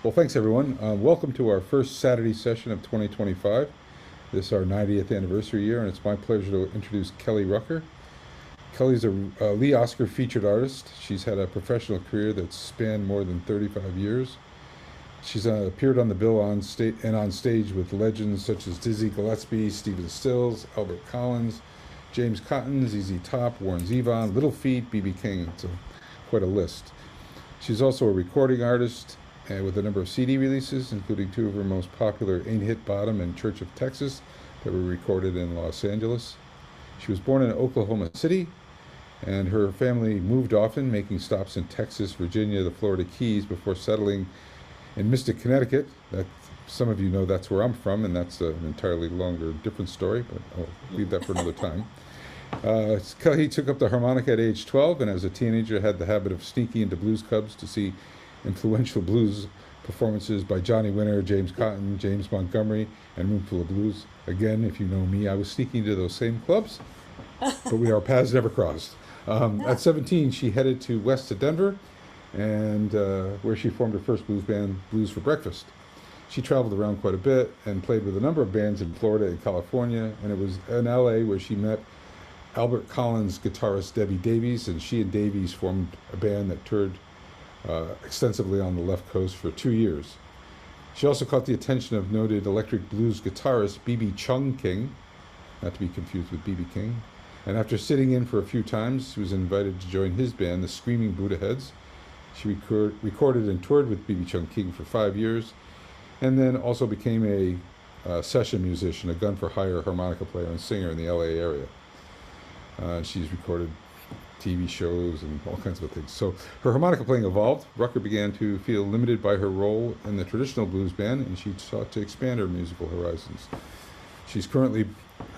Well, thanks everyone. Welcome to our first Saturday session of 2025. This is our 90th anniversary year, and it's my pleasure to introduce Kellie Rucker. Kellie's a Lee Oscar featured artist. She's had a professional career that's spanned more than 35 years. She's appeared on the bill on stage with legends such as Dizzy Gillespie, Stephen Stills, Albert Collins, James Cotton, ZZ Top, Warren Zevon, Little Feat, B.B. King. It's quite a list. She's also a recording artist with a number of CD releases, including two of her most popular Ain't Hit Bottom and Church of Texas that were recorded in Los Angeles. She was born in Oklahoma City, and her family moved often, making stops in Texas, Virginia, the Florida Keys before settling in Mystic, Connecticut. That some of you know that's where I'm from, and that's an entirely longer, different story, but I'll leave that for another time. Kellie took up the harmonica at age 12, and as a teenager had the habit of sneaking into blues clubs to see influential blues performances by Johnny Winter, James Cotton, James Montgomery, and Roomful of Blues. Again, if you know me, I was sneaking to those same clubs, but our paths never crossed. At 17, she headed west to Denver, and where she formed her first blues band, Blues for Breakfast. She traveled around quite a bit and played with a number of bands in Florida and California, and it was in LA where she met Albert Collins guitarist Debbie Davies, and she and Davies formed a band that toured extensively on the left coast for 2 years. She also caught the attention of noted electric blues guitarist B.B. Chung King, not to be confused with B.B. King, and after sitting in for a few times, she was invited to join his band, the Screaming Buddha Heads. She recorded and toured with B.B. Chung King for 5 years, and then also became a session musician, a gun-for-hire harmonica player and singer in the LA area. She's recorded TV shows and all kinds of things. So her harmonica playing evolved. Rucker began to feel limited by her role in the traditional blues band, and she sought to expand her musical horizons. She's currently,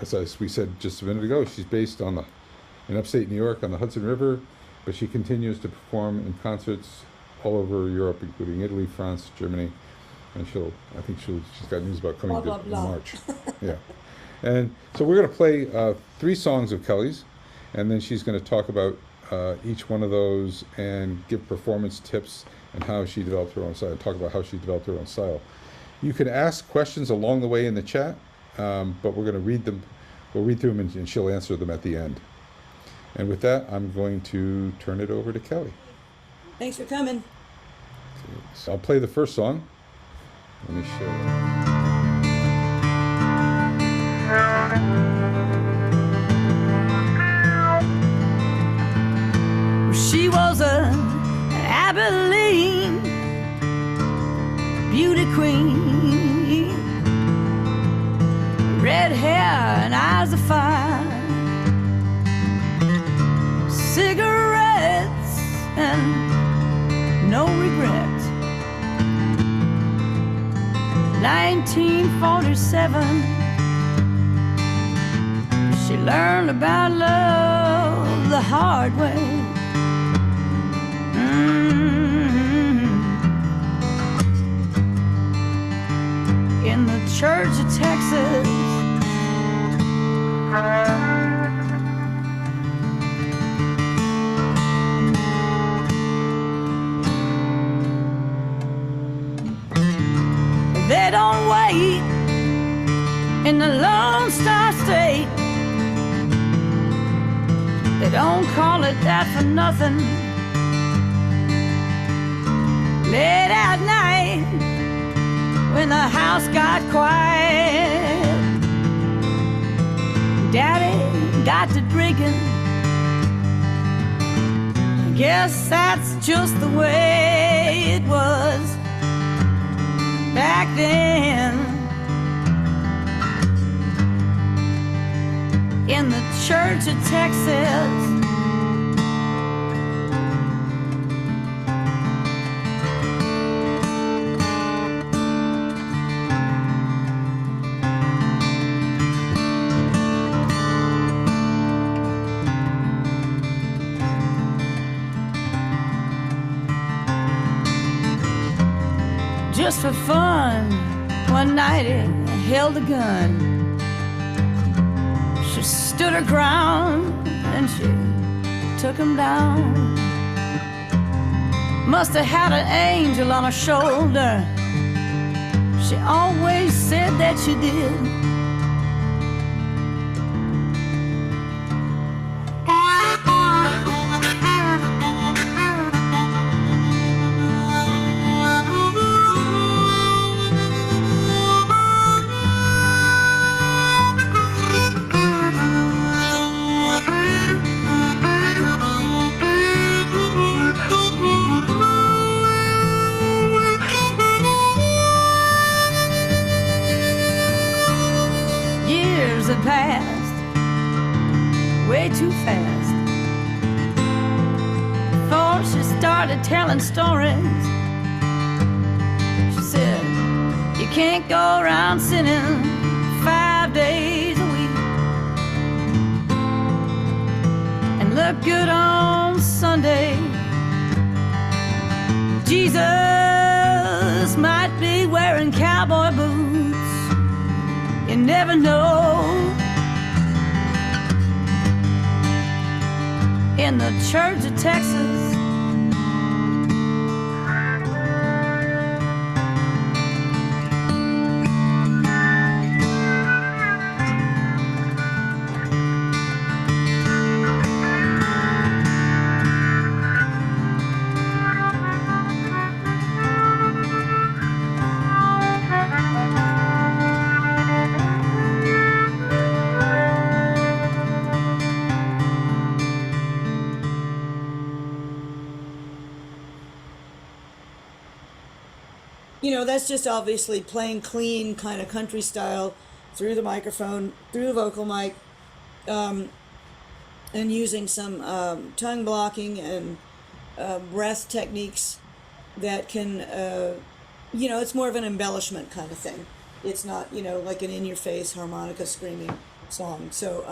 as we said just a minute ago, she's based in upstate New York on the Hudson River, but she continues to perform in concerts all over Europe, including Italy, France, Germany, and she's got news about coming in March. Yeah. And so we're going to play 3 songs of Kellie's, and then she's going to talk about each one of those and give performance tips and how she developed her own style, talk about how she developed her own style. You can ask questions along the way in the chat, but we're going to read them. We'll read through them and she'll answer them at the end. And with that, I'm going to turn it over to Kellie. Thanks for coming. So I'll play the first song. Let me show you. She was an Abilene beauty queen, red hair and eyes of fire, cigarettes and no regrets. 1947, she learned about love the hard way. In the Church of Texas, they don't wait in the Lone Star State. They don't call it that for nothing. Late at night, when the house got quiet, Daddy got to drinking. I guess that's just the way it was back then. In the Church of Texas, just for fun, one night he held a gun. She stood her ground and she took him down. Must have had an angel on her shoulder. She always said that she did. Passed way too fast before she started telling stories. She said, you can't go around sinning 5 days a week and look good on Sunday. Jesus might be wearing cowboy boots, you never know. In the Church of Texas, you know, that's just obviously playing clean kind of country style through the microphone, through the vocal mic, and using some tongue blocking and breath techniques that can, you know, it's more of an embellishment kind of thing. It's not, you know, like an in-your-face harmonica screaming song. So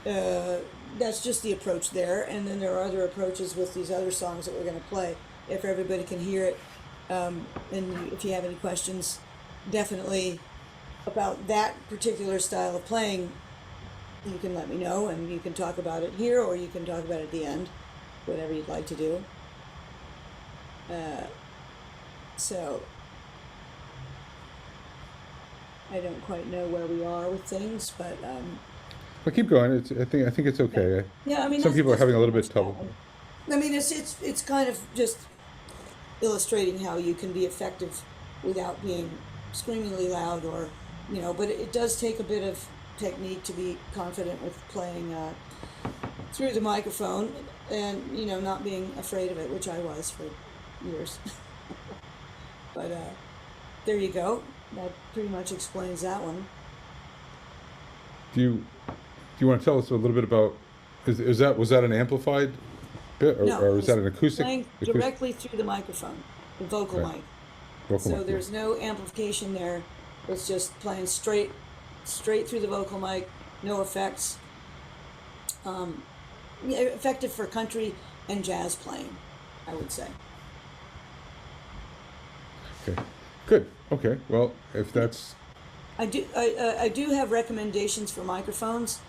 that's just the approach there. And then there are other approaches with these other songs that we're going to play, if everybody can hear it. And if you have any questions, definitely about that particular style of playing, you can let me know, and you can talk about it here, or you can talk about it at the end, whatever you'd like to do. So I don't quite know where we are with things, but Well, keep going. I think it's okay. yeah, I mean, Some people are having a little bit of trouble. I mean, it's kind of just illustrating how you can be effective without being screamingly loud, or, you know, but it does take a bit of technique to be confident with playing through the microphone, and, you know, not being afraid of it, which I was for years. But there you go. That pretty much explains that one. Do you want to tell us a little bit about, was that an amplified bit, or, No, or is that an acoustic? Playing directly through the microphone, the vocal Right. mic. Vocal So mic, there's no amplification there. It's just playing straight through the vocal mic, no effects. Yeah, effective for country and jazz playing, I would say. Okay, good. Okay, well, if that's I do have recommendations for microphones.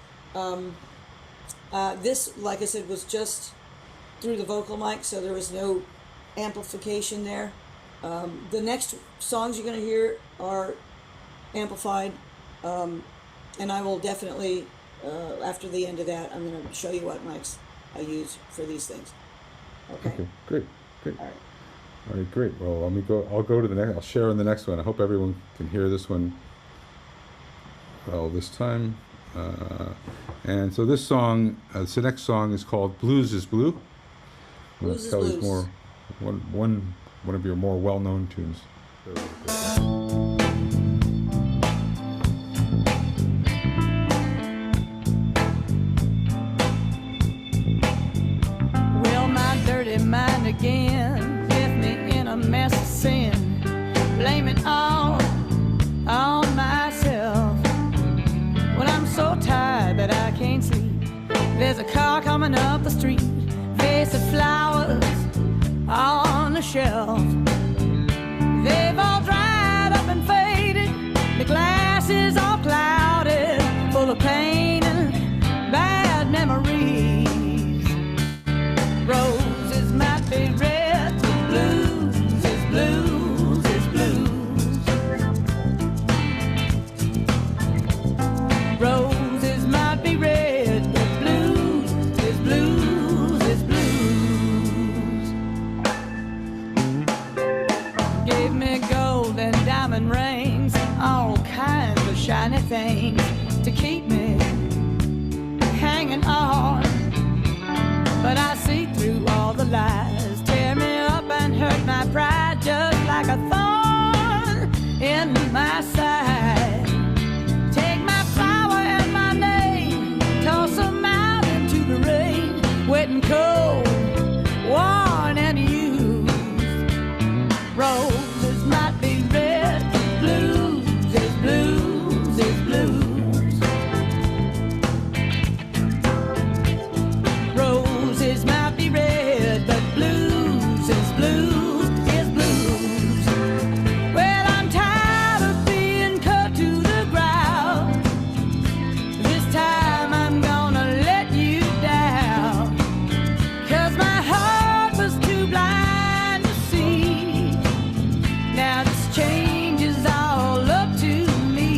This, like I said, was just through the vocal mic, so there was no amplification there. The next songs you're going to hear are amplified, and I will definitely, after the end of that, I'm going to show you what mics I use for these things. Okay. Great. All right. All right, great. Well, let me go. I'll go to the next. I'll share in the next one. I hope everyone can hear this one well this time. And so this song, the next song is called "Blues Is Blue." Blues is Kellie's Blues. one of your more well-known tunes. Well, my dirty mind again left me in a mess of sin, blame it all on myself. Well, I'm so tired that I can't sleep. There's a car coming up the street, vase of flowers on the shelf. They've all dried up and faded, the glass is all clouded, full of pain and bad memories. Roses might be blues is blues. Gave me gold and diamond rings, all kinds of shiny things to keep me hanging on. But I see through all the lies, tear me up and hurt my pride just like a thorn in my side. Take my flower and my name, toss them out into the rain, wet and cold, worn and used. Roses might be red, blues is blues is blues. Roses might be red, but blues is blues is blues. Well, I'm tired of being cut to the ground. This time I'm gonna let you down, 'cause my heart was too blind to see. Now this change is all up to me.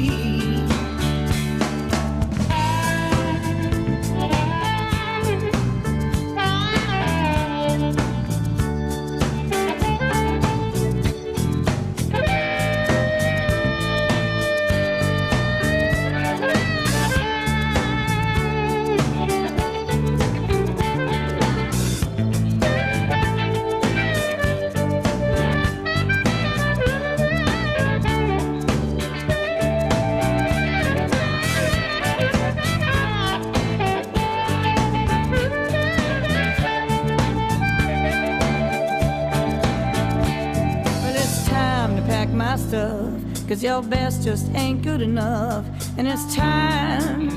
Well, it's time to pack my stuff, 'cause your best just ain't good enough. And it's time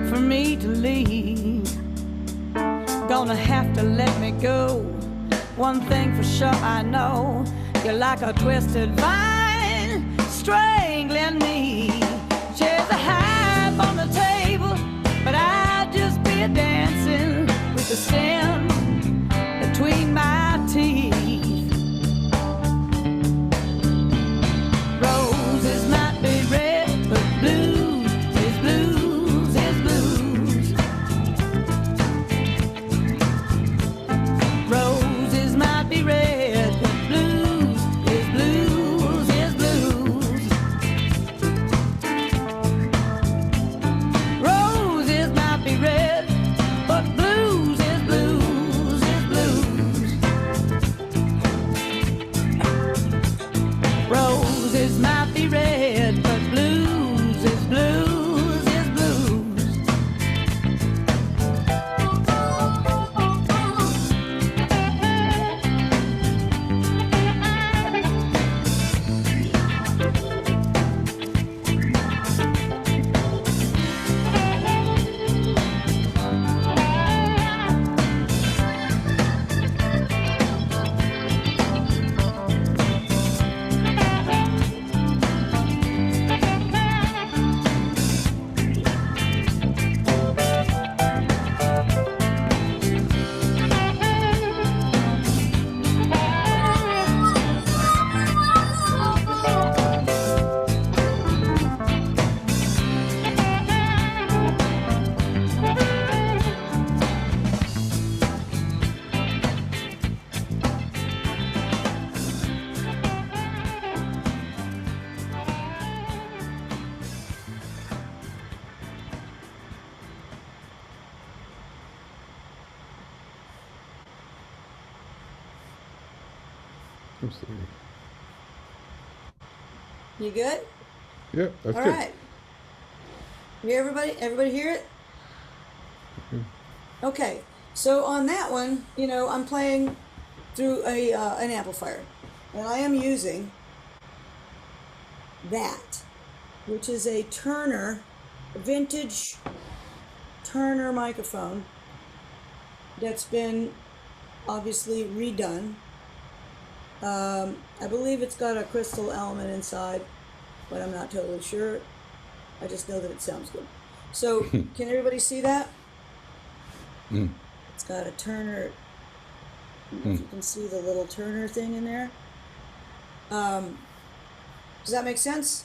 for me to leave. Gonna have to let me go. One thing for sure I know, you're like a twisted vine strangling me. Chairs a hype on the table, but I'd just be a dancing with the stem between my teeth. Roses might be red, but blues is blues is blues. Roses might be red, but blues is blues is blues. Roses might be red, but blues is blues is blues. Roses might be red, but blues is blues is blues. Absolutely. You good? Yep, that's All good. right. You everybody? Everybody hear it? Okay. So on that one, I'm playing through an amplifier, and I am using that, which is a Turner, a vintage Turner microphone that's been obviously redone. I believe it's got a crystal element inside, but I'm not totally sure. I just know that it sounds good. So, can everybody see that? It's got a Turner. If you can see the little Turner thing in there. Does that make sense?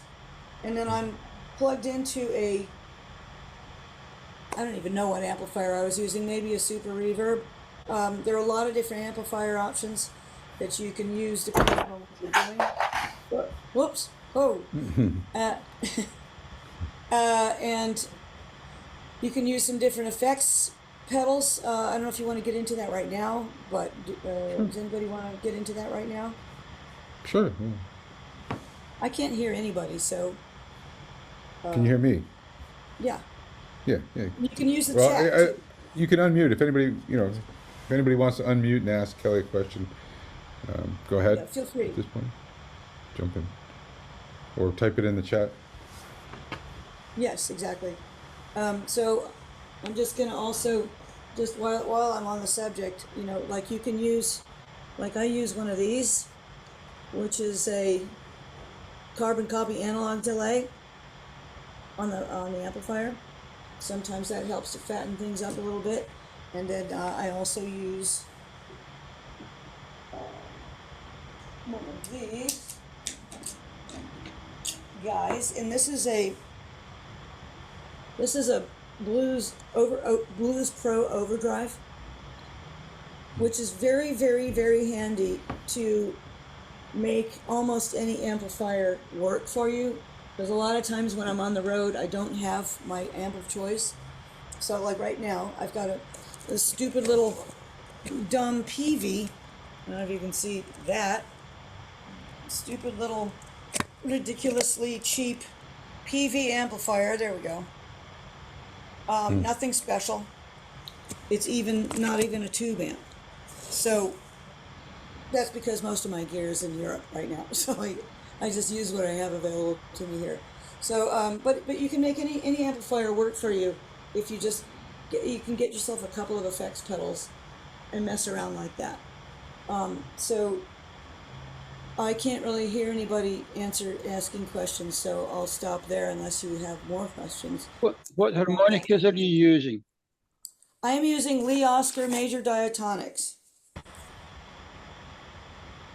And then I'm plugged into a I don't even know what amplifier I was using, maybe a super reverb. There are a lot of different amplifier options that you can use depending on what you're doing. Whoops. Oh. Uh, and you can use some different effects pedals. I don't know if you want to get into that right now, but does anybody want to get into that right now? Sure. Yeah. I can't hear anybody, so Can you hear me? yeah. Yeah, yeah. You can use the Well, chat too. you can unmute if anybody, if anybody wants to unmute and ask Kelly a question. Go ahead. Yeah, feel free. At this point, jump in or type it in the chat. Yes, exactly. So I'm just gonna also, just while I'm on the subject, like you can use, like I use one of these, which is a carbon copy analog delay on the amplifier. Sometimes that helps to fatten things up a little bit. And then I also use one of these guys, and this is a Blues Pro overdrive, which is very, very, very handy to make almost any amplifier work for you. Because a lot of times when I'm on the road, I don't have my amp of choice. So like right now, I've got a stupid little dumb PV. I don't know if you can see that. Stupid little ridiculously cheap PV amplifier. There we go. Nothing special. It's not even a tube amp. So that's because most of my gear is in Europe right now. So I just use what I have available to me here. So, but you can make any amplifier work for you if you just you can get yourself a couple of effects pedals and mess around like that. So I can't really hear anybody asking questions, so I'll stop there unless you have more questions. What harmonicas are you using? I am using Lee Oscar Major Diatonics.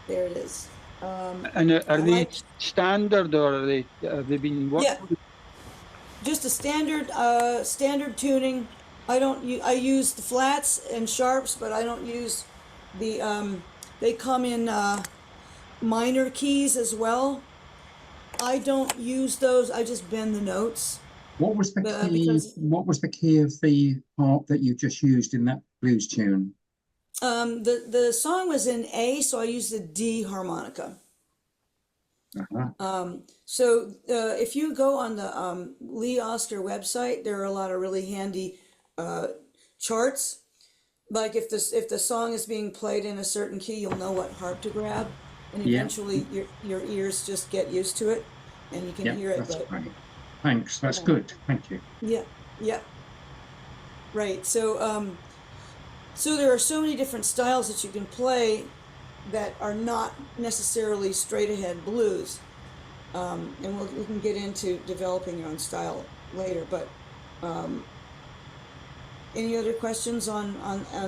There it is. And are they standard, or have they been worked? Yeah, just a standard tuning. I use the flats and sharps, but I don't use the they come in minor keys as well. I don't use those. I just bend the notes. What was the key? What was the key of the harp that you just used in that blues tune? The song was in A, so I used the D harmonica. So if you go on the Lee Oscar website, there are a lot of really handy charts. Like if the song is being played in a certain key, you'll know what harp to grab, and eventually your ears just get used to it, and you can hear it. That's great. Thanks. That's good. Thank you. Yeah. Right. So so there are so many different styles that you can play that are not necessarily straight ahead blues, and we can get into developing your own style later. But any other questions on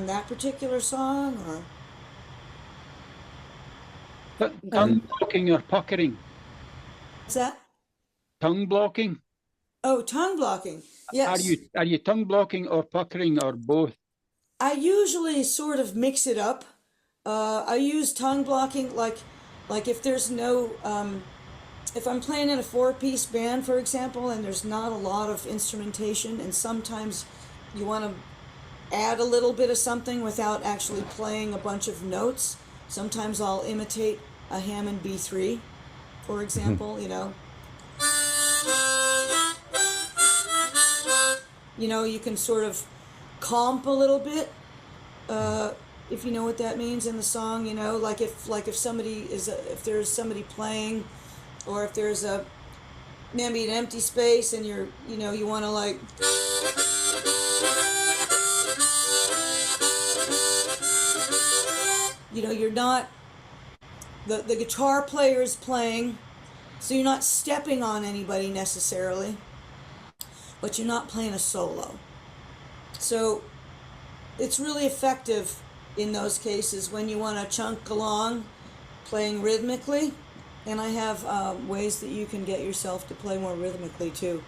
that particular song, or Tongue blocking or puckering? what's that? Tongue blocking? Oh, tongue blocking. Yes. Are you tongue blocking or puckering, or both? I usually sort of mix it up. I use tongue blocking like if there's no if I'm playing in a 4-piece band, for example, and there's not a lot of instrumentation, and sometimes you want to add a little bit of something without actually playing a bunch of notes. Sometimes I'll imitate a Hammond B3, for example, you can sort of comp a little bit, if you know what that means in the song, like if there's somebody playing, or if there's maybe an empty space and you want to like, you're not, the guitar player is playing, so you're not stepping on anybody necessarily, but you're not playing a solo. So it's really effective in those cases when you want to chunk along playing rhythmically. And I have ways that you can get yourself to play more rhythmically too.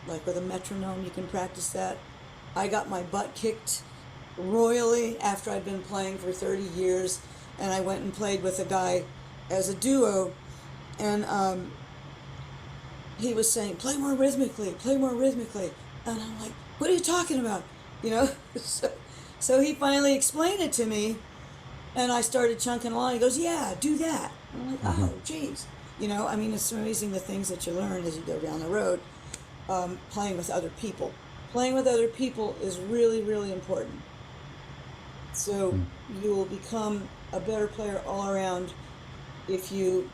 like with a metronome, you can practice that. I got my butt kicked royally after I'd been playing for 30 years, and I went and played with a guy as a duo, and he was saying, play more rhythmically, and I'm like, what are you talking about? You know, so he finally explained it to me, and I started chunking along. He goes, yeah, do that. I'm like, oh, geez. You know, I mean, it's amazing the things that you learn as you go down the road, playing with other people. Playing with other people is really, really important. So you will become a better player all around if you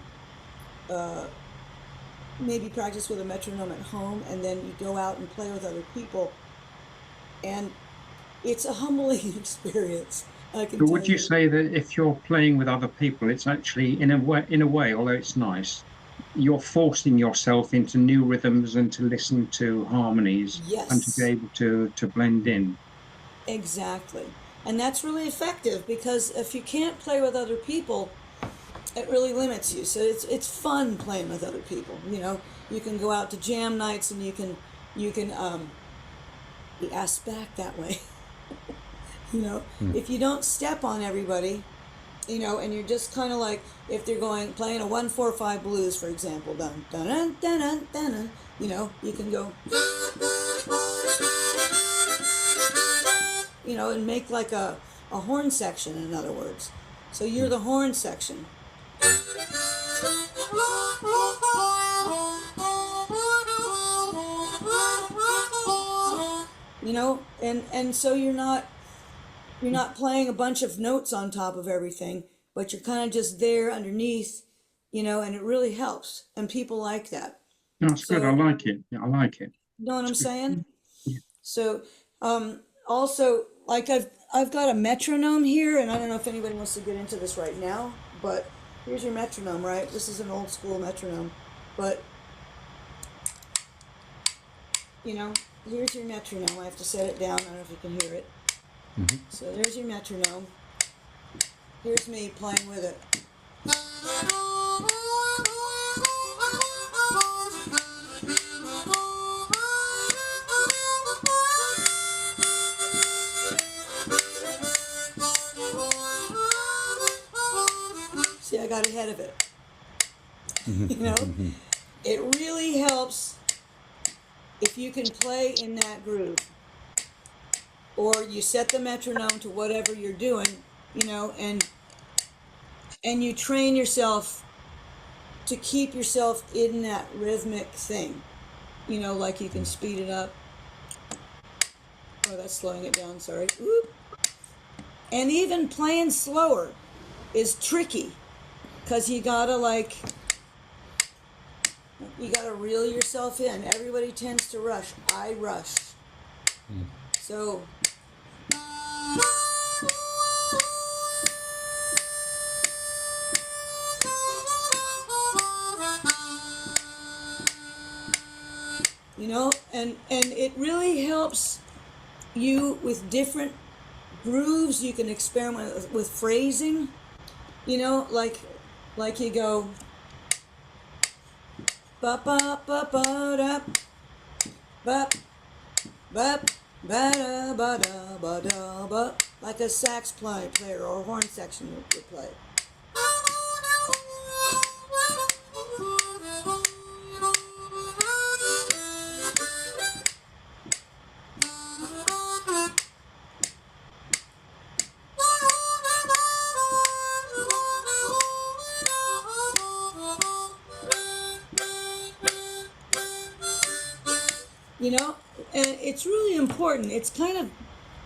maybe practice with a metronome at home, and then you go out and play with other people. And it's a humbling experience. I can But tell would you say that if you're playing with other people, it's actually in a way, although it's nice, you're forcing yourself into new rhythms and to listen to harmonies and to be Yes, able to blend in? exactly. And that's really effective, because if you can't play with other people, it really limits you. So it's fun playing with other people. You know, you can go out to jam nights, and you can be asked back that way. You know, if you don't step on everybody, you know, and you're just kind of like, if they're playing a 1-4-5 blues, for example, dun dun dun dun dun dun, dun, you know, you can go, you know, and make like a horn section, in other words. So you're the horn section. You know, and so you're not playing a bunch of notes on top of everything, but you're kind of just there underneath, you know, and it really helps, and people like that. That's good. I So, like it. Yeah, I like it. you know what I'm It's good. saying? Yeah. So, also, like I've got a metronome here, and I don't know if anybody wants to get into this right now, but here's your metronome, right? This is an old school metronome, but you know, here's your metronome. I have to set it down. I don't know if you can hear it. So there's your metronome. Here's me playing with it. See, I got ahead of it. You know, it really helps if you can play in that groove, or you set the metronome to whatever you're doing, you know, and you train yourself to keep yourself in that rhythmic thing, you know, like you can speed it up. Oh, that's slowing it down, sorry. Whoop. And even playing slower is tricky, because you gotta reel yourself in. Everybody tends to rush. I rush. So you know, and it really helps you with different grooves. You can experiment with phrasing, you know, like you go ba ba ba ba da ba ba ba da ba da ba da ba, like a sax player or a horn section would play. You know, and it's really important. It's kind of,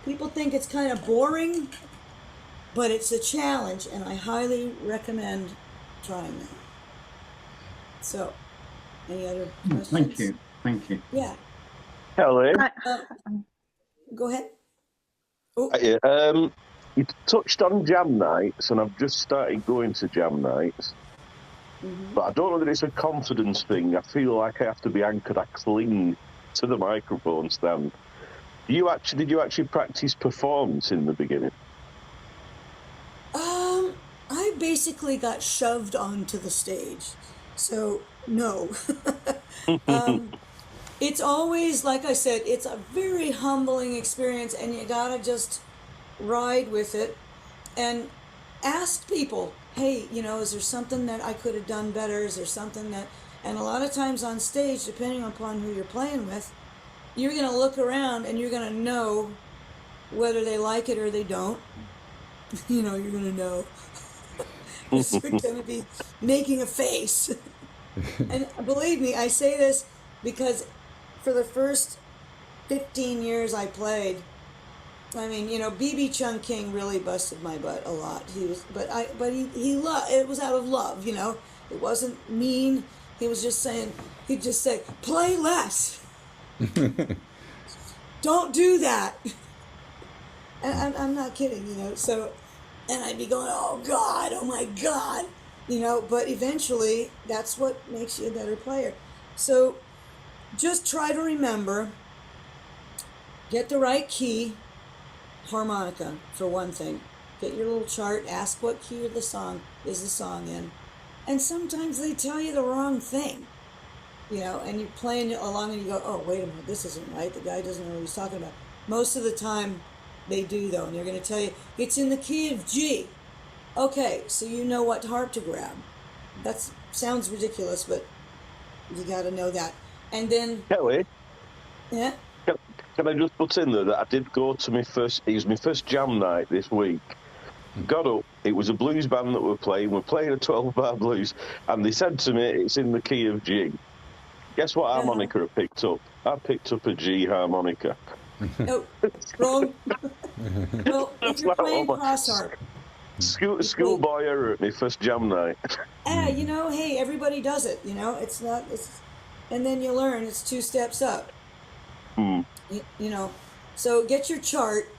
people think it's kind of boring, but it's a challenge, and I highly recommend trying that. So, any other questions? Thank you. Thank you. Yeah. Kellie, Go ahead. Oh, you touched on jam nights, and I've just started going to jam nights. But I don't know that it's a confidence thing. I feel like I have to be anchored. I cling to the microphone stand. Did you actually practice performance in the beginning? I basically got shoved onto the stage, so no. It's always, like I said, it's a very humbling experience, and you gotta just ride with it and ask people, hey, is there something that I could have done better? Is there something that, and a lot of times on stage, depending upon who you're playing with, you're gonna look around and you're gonna know whether they like it or they don't. You're gonna know. Because they're gonna be making a face. And believe me, I say this because for the first 15 years I played, I mean, BB Chung King really busted my butt a lot. He loved, it was out of love, It wasn't mean. He was just saying, he'd just say, play less. Don't do that. And I'm not kidding, So, and I'd be going, oh God, oh my God, but eventually that's what makes you a better player. So just try to remember, get the right key, harmonica for one thing. Get your little chart, ask what key of the song is the song in. And sometimes they tell you the wrong thing, and you're playing along and you go, oh, wait a minute, this isn't right. The guy doesn't know what he's talking about. Most of the time they do, though, and they're going to tell you, it's in the key of G. Okay, so you know what harp to grab. That sounds ridiculous, but you got to know that. And then... Kelly? Yeah? Can I just put in there that I did go to it was my first jam night this week. Got up, it was a blues band that we're playing a 12-bar blues, and they said to me, it's in the key of G. Guess what harmonica I picked up? I picked up a G harmonica. Oh, wrong. Well, if you're playing cross harp. Schoolboy error at my first jam night. Hey, everybody does it, and then you learn, it's 2 steps up. So get your chart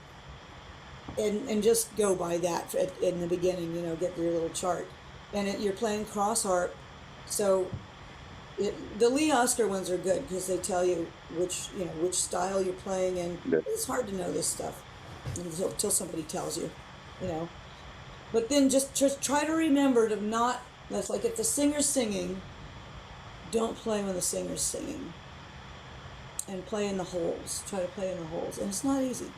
and just go by that in the beginning, get your little chart. And you're playing cross harp, so the Lee Oscar ones are good because they tell you which style you're playing in. Yeah. It's hard to know this stuff until somebody tells you, But then just try to remember to not, that's like if the singer's singing, don't play when the singer's singing. And play in the holes. Try to play in the holes. And it's not easy,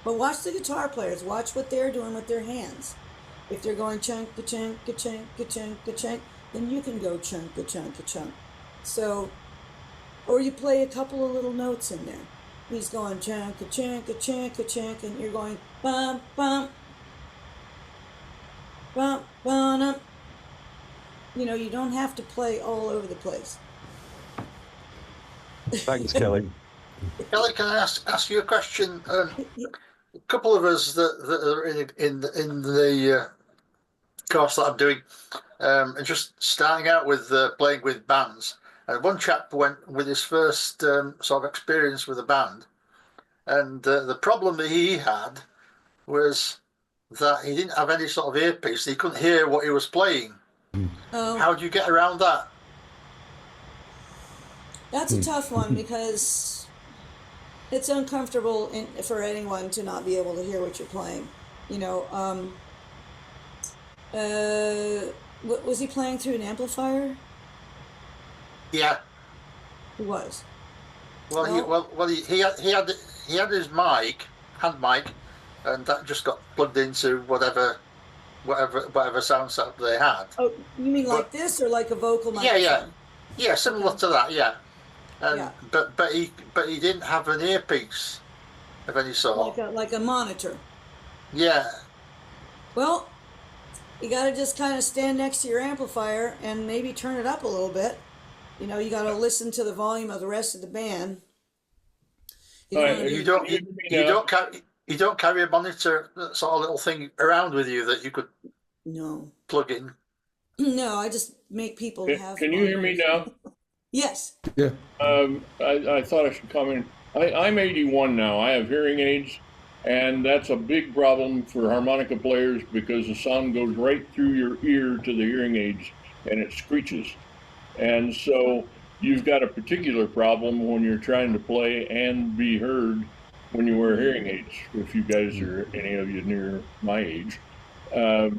But watch the guitar players. Watch what they're doing with their hands. If they're going chunk, ka-chunk, ka-chunk, ka-chunk, ka-chunk, then you can go chunk, ka-chunk, ka-chunk. So, or you play a couple of little notes in there. He's going chunk, ka-chunk, ka-chunk, ka-chunk, and you're going bum, bum, bum, bum. You don't have to play all over the place. Thanks, Kelly. Kelly, can I ask you a question? A couple of us that are in the course that I'm doing, are just starting out with playing with bands. And one chap went with his first sort of experience with a band, and the problem that he had was that he didn't have any sort of earpiece. He couldn't hear what he was playing. Oh. How do you get around that? That's a tough one because it's uncomfortable for anyone to not be able to hear what you're playing. Was he playing through an amplifier? Yeah. He was. Well, he had his hand mic, and that just got plugged into whatever sound set they had. Oh, you mean like this or like a vocal microphone? Yeah, similar to that, yeah. And but he didn't have an earpiece of any sort. Like a monitor. Yeah. Well, you got to just kind of stand next to your amplifier and maybe turn it up a little bit. You got to listen to the volume of the rest of the band. You don't carry a monitor, that sort of little thing around with you that you could plug in. No, I just make people have. Can you hear me now? Yes. Yeah. I thought I should comment. I'm 81 now. I have hearing aids, and that's a big problem for harmonica players because the sound goes right through your ear to the hearing aids, and it screeches. And so you've got a particular problem when you're trying to play and be heard when you wear hearing aids, if you guys are, any of you near my age. So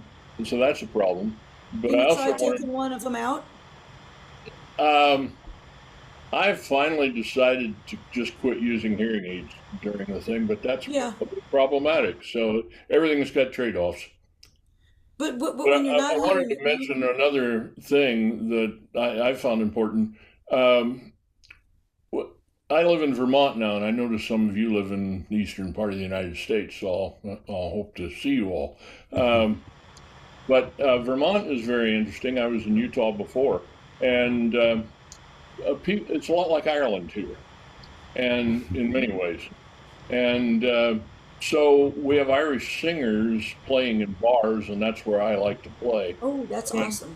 that's a problem. But Can you try taking one of them out? I've finally decided to just quit using hearing aids during the thing, but that's problematic. So everything's got trade-offs. But when you're not I wanted to mention another thing that I found important. I live in Vermont now, and I notice some of you live in the eastern part of the United States, so I'll hope to see you all. But Vermont is very interesting. I was in Utah before, and it's a lot like Ireland here, and in many ways. And so we have Irish singers playing in bars, and that's where I like to play. Oh, that's awesome.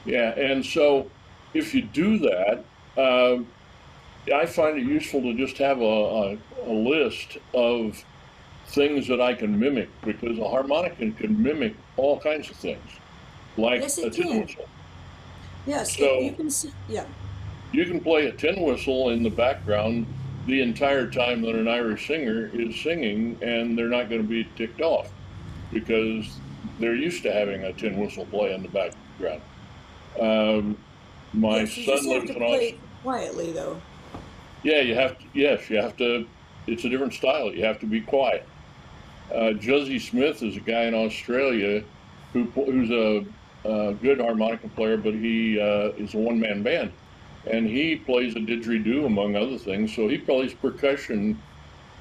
Yeah, and so if you do that, I find it useful to just have a list of things that I can mimic, because a harmonica can mimic all kinds of things, like a tin whistle. Yes, so you can see, yeah. You can play a tin whistle in the background the entire time that an Irish singer is singing, and they're not going to be ticked off because they're used to having a tin whistle play in the background. My son lives in Australia. Quietly, though. Yeah, you have to. Yes, you have to. It's a different style. You have to be quiet. Juzzy Smith is a guy in Australia who's a good harmonica player, but he is a one-man band. And he plays a didgeridoo, among other things. So he plays percussion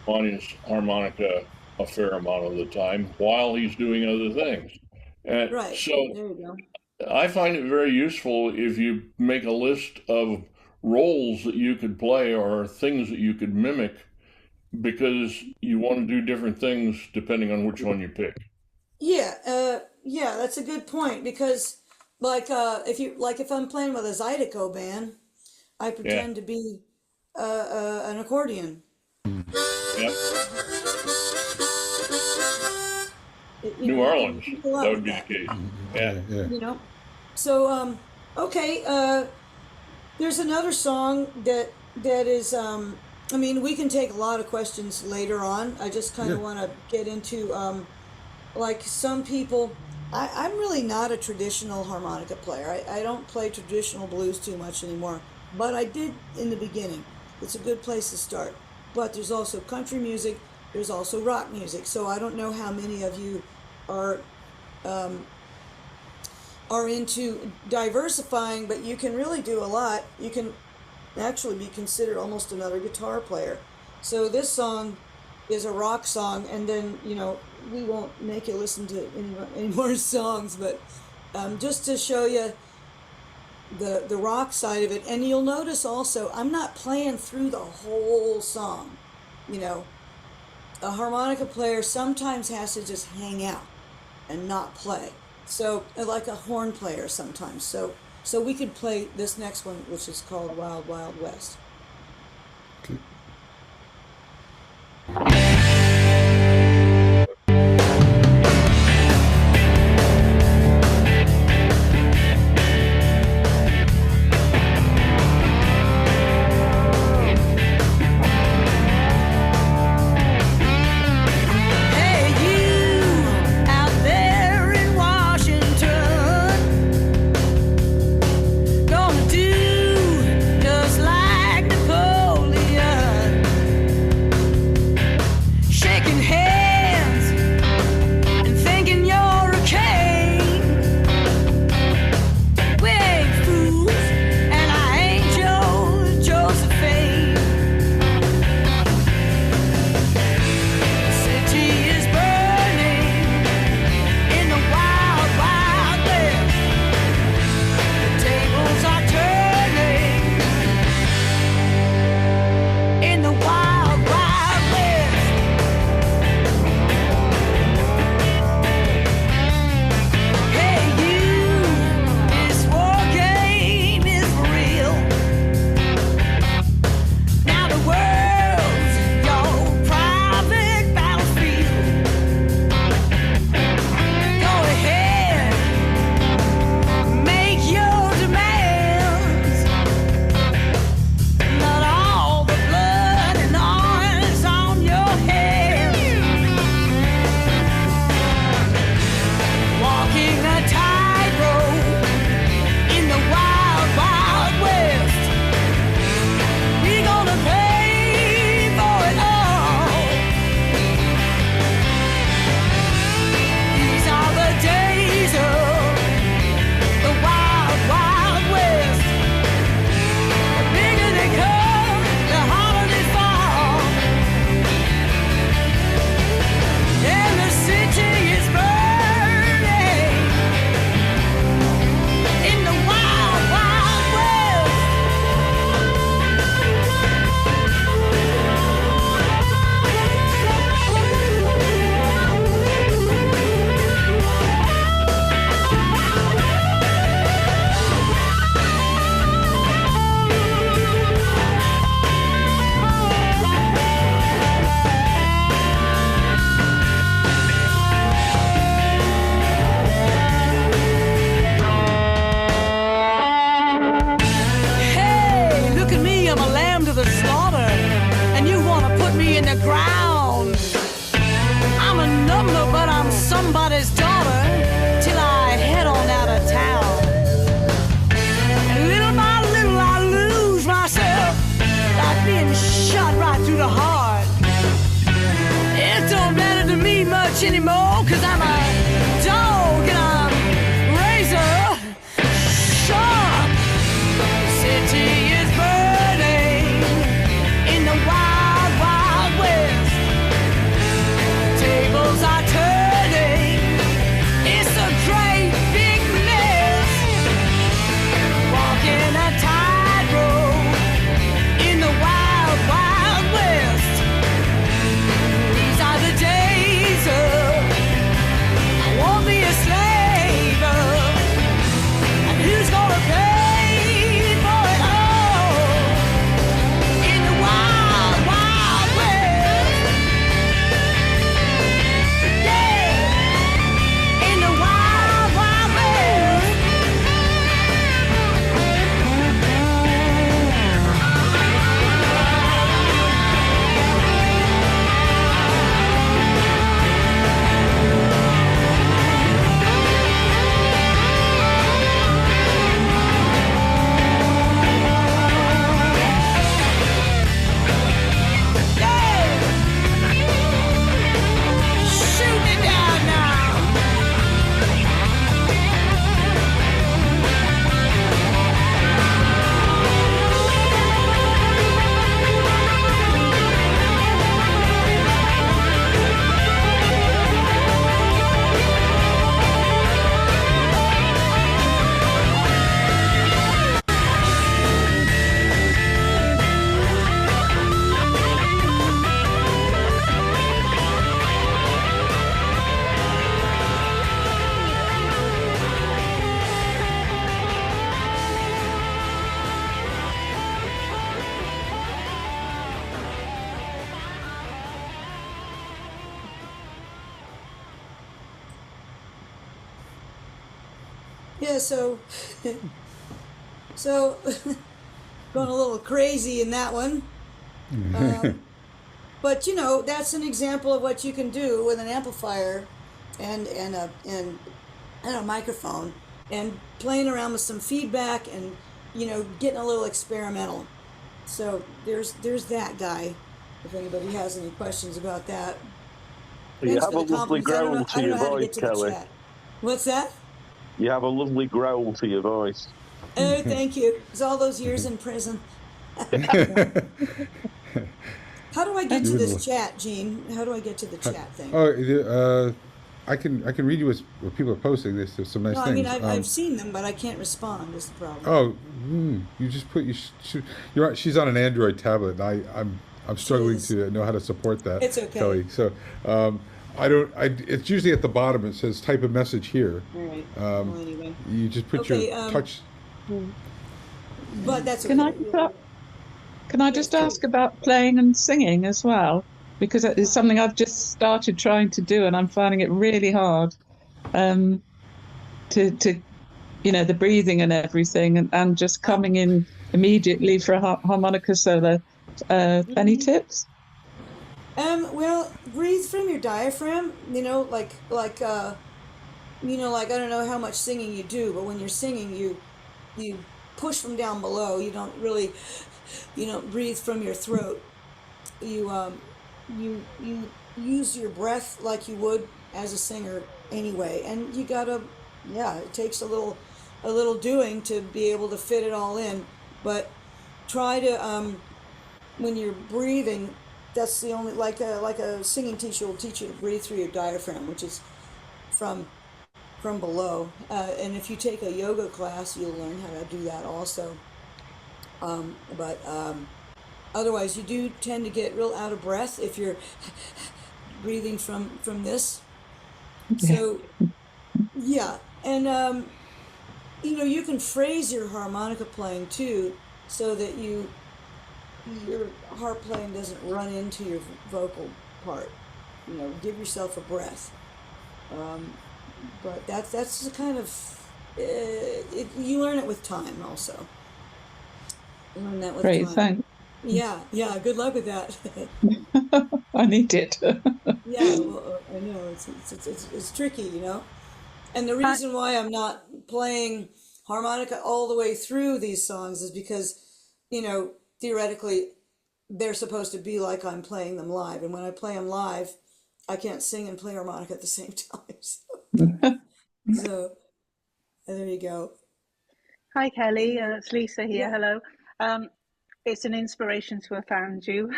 on his harmonica a fair amount of the time while he's doing other things. And right. So there you go. I find it very useful if you make a list of roles that you could play or things that you could mimic, because you want to do different things depending on which one you pick. Yeah, that's a good point, because if I'm playing with a Zydeco band, I pretend to be an accordion. Yep. New Orleans, that would be the case. Yeah. You know, so okay. There's another song that is. I mean, we can take a lot of questions later on. I just kind of want to get into like some people. I'm really not a traditional harmonica player. I don't play traditional blues too much anymore, but I did in the beginning. It's a good place to start. But there's also country music. There's also rock music. So I don't know how many of you are into diversifying, but you can really do a lot. You can actually be considered almost another guitar player. So this song is a rock song, and then, you know, we won't make you listen to any more songs, but just to show you the rock side of it. And you'll notice also, I'm not playing through the whole song. You know, a harmonica player sometimes has to just hang out and not play. So, like a horn player sometimes. So we could play this next one, which is called Wild Wild West. Okay. Gonna do just like Napoleon. somebody's daughter till I head on out of town. And little by little I lose myself, like being shot right through the heart. It don't matter to me much anymore, 'cause I'm a dog and I'm razor sharp. The city is burning in the wild, wild west. Tables are turning, it's a great big mess. Walking a tightrope in the wild, wild west. These are the days of I won't be a slave of. And who's gonna pay for it all in the wild, wild west? Yeah, in the wild, wild west. Shoot me down now. Yeah, so going a little crazy in that one. But you know, that's an example of what you can do with an amplifier and a microphone, and playing around with some feedback, and you know, getting a little experimental. So there's that guy. If anybody has any questions about that. You Thanks have for a the lovely compliments. I don't growl know- to I don't your know how to voice, get to the Kelly. chat. What's that? You have a lovely growl to your voice. Oh, thank you. It's all those years in prison. How do I get to this chat, Gene? How do I get to the chat thing? I can read you what people are posting. There's some nice No, I things. mean, I've seen them, but I can't respond, is the problem. Oh, you just put you're right. She's on an Android tablet. I'm struggling to know how to support that. It's okay. Kelly. So it's usually at the bottom. It says type a message here. All right. Well, anyway. You just put Okay, your touch. But that's okay. Can I just ask about playing and singing as well? Because it's something I've just started trying to do, and I'm finding it really hard to you know, the breathing and everything, and just coming in immediately for a harmonica solo. Any tips? Well, breathe from your diaphragm. You know, like I don't know how much singing you do, but when you're singing, you push from down below. You don't really, breathe from your throat. You use your breath like you would as a singer anyway, and you gotta, it takes a little doing to be able to fit it all in, but try to when you're breathing, that's the only, like a singing teacher will teach you to breathe through your diaphragm, which is from below, and if you take a yoga class, you'll learn how to do that also, but otherwise you do tend to get real out of breath if you're breathing from this. So and you can phrase your harmonica playing too, so that your harp playing doesn't run into your vocal part. Give yourself a breath. But that's the kind of you learn it with time also. You learn that with Great, time. thanks. Yeah. Good luck with that. I need it. Yeah, well, I know it's tricky, you know. And the reason why I'm not playing harmonica all the way through these songs is because, you know, theoretically they're supposed to be like I'm playing them live, and when I play them live, I can't sing and play harmonica at the same time. So there you go. Hi, Kelly. It's Lisa here. Yeah. Hello. It's an inspiration to have found you.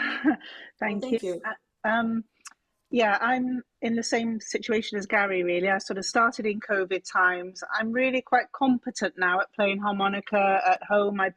Thank you. Thank you. Yeah, I'm in the same situation as Gary, really. I sort of started in COVID times. I'm really quite competent now at playing harmonica at home. I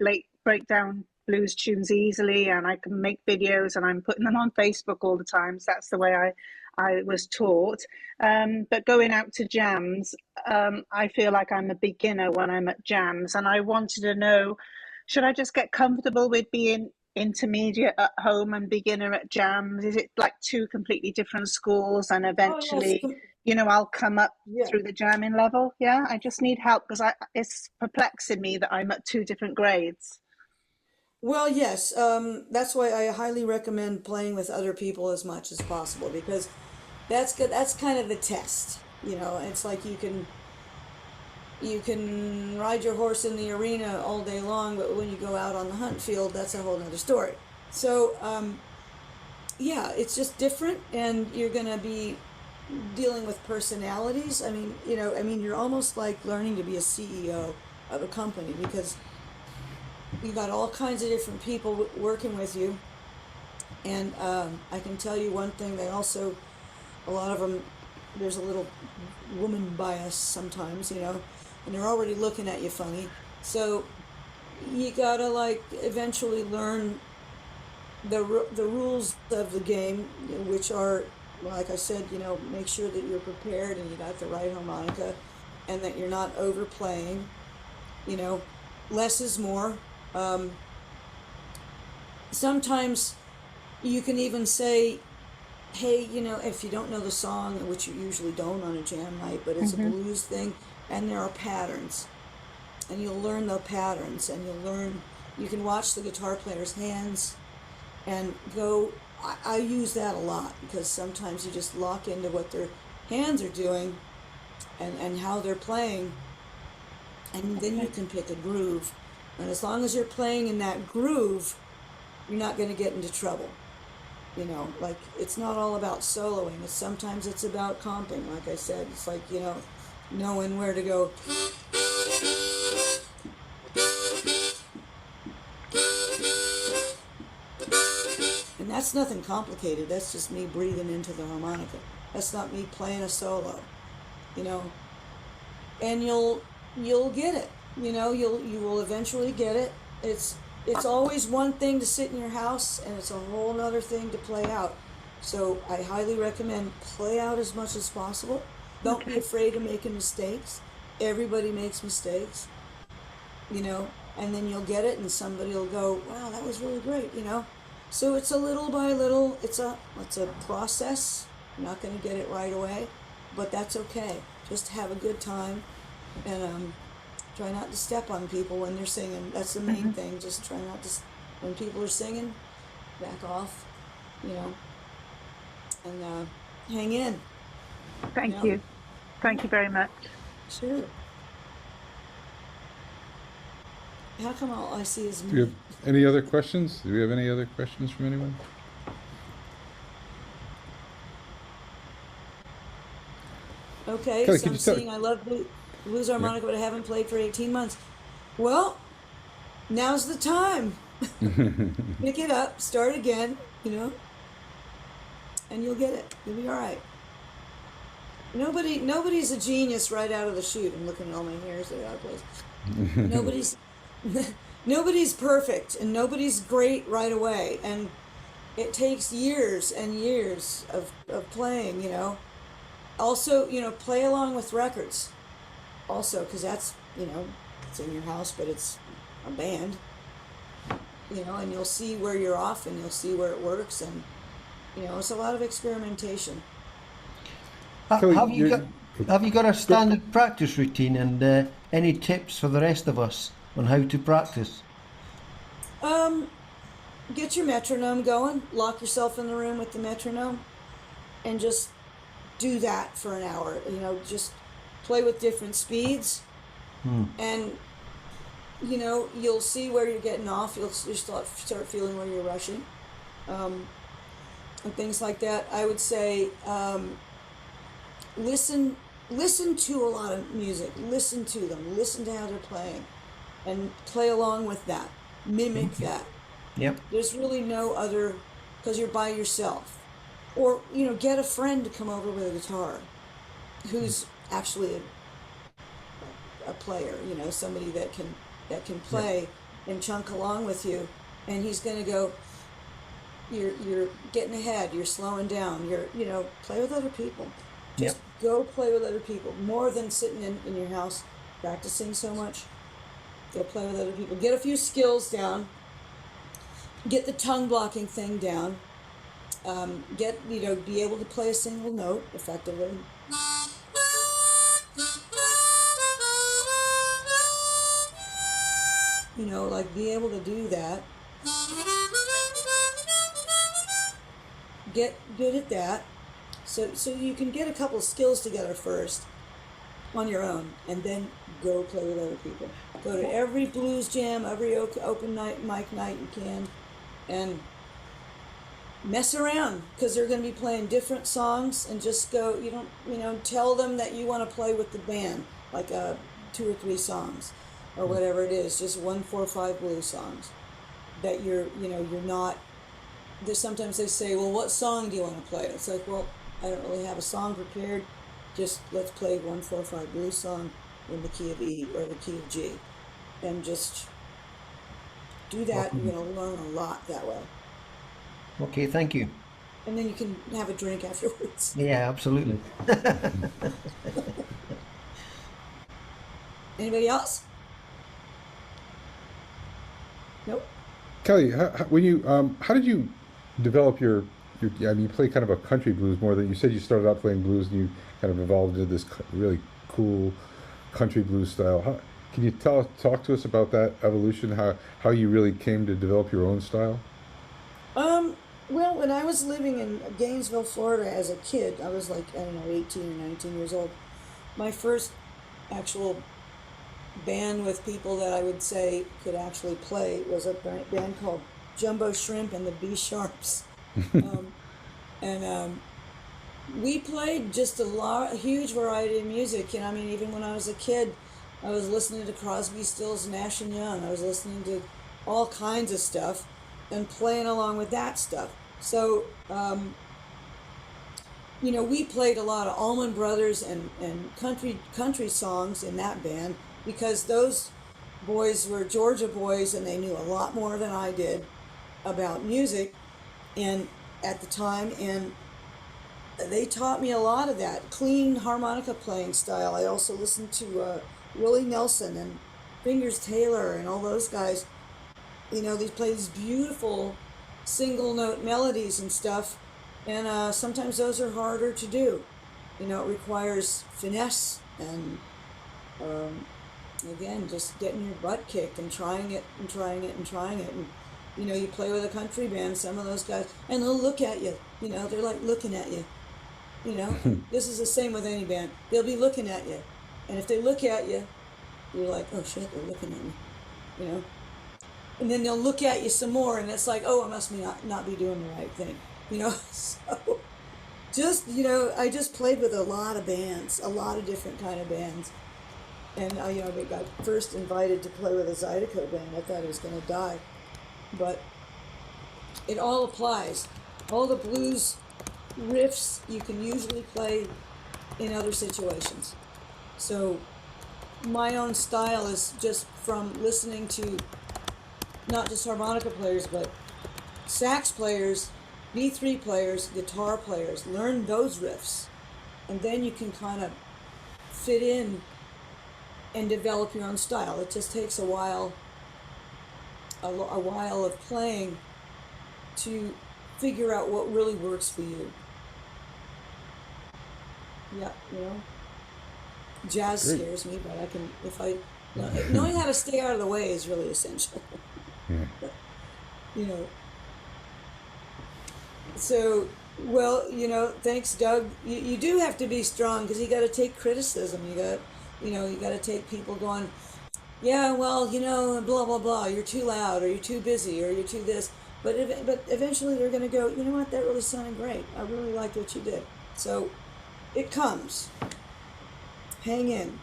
break down blues tunes easily, and I can make videos, and I'm putting them on Facebook all the time. So that's the way I was taught. But going out to jams, I feel like I'm a beginner when I'm at jams, and I wanted to know, should I just get comfortable with being intermediate at home and beginner at jams? Is it like two completely different schools, and eventually, you know, I'll come up through the jamming level? Yeah, I just need help because it's perplexing me that I'm at two different grades. Well, yes, that's why I highly recommend playing with other people as much as possible, because that's good. That's kind of the test, you know. It's like you can ride your horse in the arena all day long, but when you go out on the hunt field, that's a whole nother story. So, yeah, it's just different, and you're gonna be dealing with personalities. I mean, you know, you're almost like learning to be a CEO of a company, because you got all kinds of different people working with you. And I can tell you one thing, they also, a lot of them, there's a little woman bias sometimes, you know, and they're already looking at you funny. So you gotta like eventually learn the rules of the game, which are, like I said, you know, make sure that you're prepared and you got the right harmonica, and that you're not overplaying. You know, less is more. Sometimes you can even say, hey, you know, if you don't know the song, which you usually don't on a jam night, but it's a blues thing, and there are patterns, and you'll learn the patterns, and you can watch the guitar player's hands and go. I use that a lot, because sometimes you just lock into what their hands are doing and how they're playing, and then you can pick a groove. And as long as you're playing in that groove, you're not going to get into trouble. You know, like, it's not all about soloing. Sometimes it's about comping. Like I said, it's like, you know, knowing where to go. And that's nothing complicated. That's just me breathing into the harmonica. That's not me playing a solo, you know. And you'll get it. You know, you will eventually get it. It's always one thing to sit in your house, and it's a whole other thing to play out. So I highly recommend play out as much as possible. Don't be afraid of making mistakes. Everybody makes mistakes, you know, and then you'll get it, and somebody will go, wow, that was really great, you know. So it's a little by little. It's a process. You're not going to get it right away, but that's okay. Just have a good time, and try not to step on people when they're singing. That's the main thing. Just try not to, when people are singing, back off, you know, and hang in. Thank you. Thank you very much. Sure. How come all I see is me? Do you have any other questions? Do we have any other questions from anyone? Okay, Kellie, so I'm seeing I love blues harmonica, but I haven't played for 18 months. Well, now's the time. Pick it up, start again, you know, and you'll get it. You'll be all right. Nobody's a genius right out of the chute. I'm looking at all my hairs that are out of place. Nobody's perfect, and nobody's great right away, and it takes years and years of playing, you know. Also, you know, play along with records also, because that's, you know, it's in your house, but it's a band, you know, and you'll see where you're off, and you'll see where it works, and, you know, it's a lot of experimentation. Kellie, have you got a standard practice routine, and any tips for the rest of us on how to practice? get your metronome going, lock yourself in the room with the metronome, and just do that for an hour. You know, just play with different speeds, and you know, you'll see where you're getting off. You'll start feeling where you're rushing, and things like that. I would say listen to a lot of music. Listen to them. Listen to how they're playing, and play along with that. Mimic that. Yep. There's really no other, because you're by yourself. Or, you know, get a friend to come over with a guitar who's actually a player, you know, somebody that can play and chunk along with you, and he's going to go, you're getting ahead, you're slowing down, you know, play with other people. Just go play with other people, more than sitting in your house practicing so much. Go play with other people. Get a few skills down. Get the tongue blocking thing down. Be able to play a single note effectively. You know, like, be able to do that. Get good at that. So you can get a couple of skills together first on your own, and then go play with other people. Go to every blues jam, every open mic night you can, and mess around, because they're going to be playing different songs, and just go, tell them that you want to play with the band, like 2 or 3 songs, or whatever it is, just 1, 4, 5 blues songs, that you're not, sometimes they say, well, what song do you want to play? It's like, well, I don't really have a song prepared, just let's play 1, 4, 5 blues song in the key of E or the key of G, and just do that. You're going to learn a lot that way. Okay, thank you. And then you can have a drink afterwards. Yeah, absolutely. Anybody else? Nope. Kellie, how did you develop your you play kind of a country blues more than you said. You started out playing blues and you kind of evolved into this really cool country blues style. Can you talk to us about that evolution? How you really came to develop your own style? Well, when I was living in Gainesville, Florida as a kid, I was like, 18 or 19 years old. My first actual band with people that I would say could actually play was a band called Jumbo Shrimp and the B Sharps. We played just a huge variety of music. And I mean, even when I was a kid, I was listening to Crosby, Stills, Nash and Young. I was listening to all kinds of stuff and playing along with that stuff. So, we played a lot of Allman Brothers and country songs in that band, because those boys were Georgia boys and they knew a lot more than I did about music and at the time, and they taught me a lot of that clean harmonica playing style. I also listened to Willie Nelson and Fingers Taylor and all those guys. They play these beautiful single note melodies and stuff, and sometimes those are harder to do. It requires finesse and again, just getting your butt kicked and trying it and trying it and trying it. And you play with a country band, some of those guys, and they'll look at you. They're like looking at you. This is the same with any band. They'll be looking at you, and if they look at you, you're like, oh shit, they're looking at me. And then they'll look at you some more, and it's like, oh, I must not be doing the right thing. So just, I just played with a lot of bands, a lot of different kind of bands. And, I got first invited to play with a Zydeco band. I thought I was going to die. But it all applies. All the blues riffs you can usually play in other situations. So my own style is just from listening to not just harmonica players, but sax players, B3 players, guitar players. Learn those riffs. And then you can kind of fit in and develop your own style. It just takes a while of playing to figure out what really works for you. Yeah, jazz Great. scares me, but knowing how to stay out of the way is really essential. Yeah. But, So, well, thanks, Doug. You do have to be strong because you got to take criticism. You got to take people going, yeah, well, blah blah blah. You're too loud, or you're too busy, or you're too this. But eventually they're going to go, you know what? That really sounded great. I really liked what you did. So, it comes. Hang in.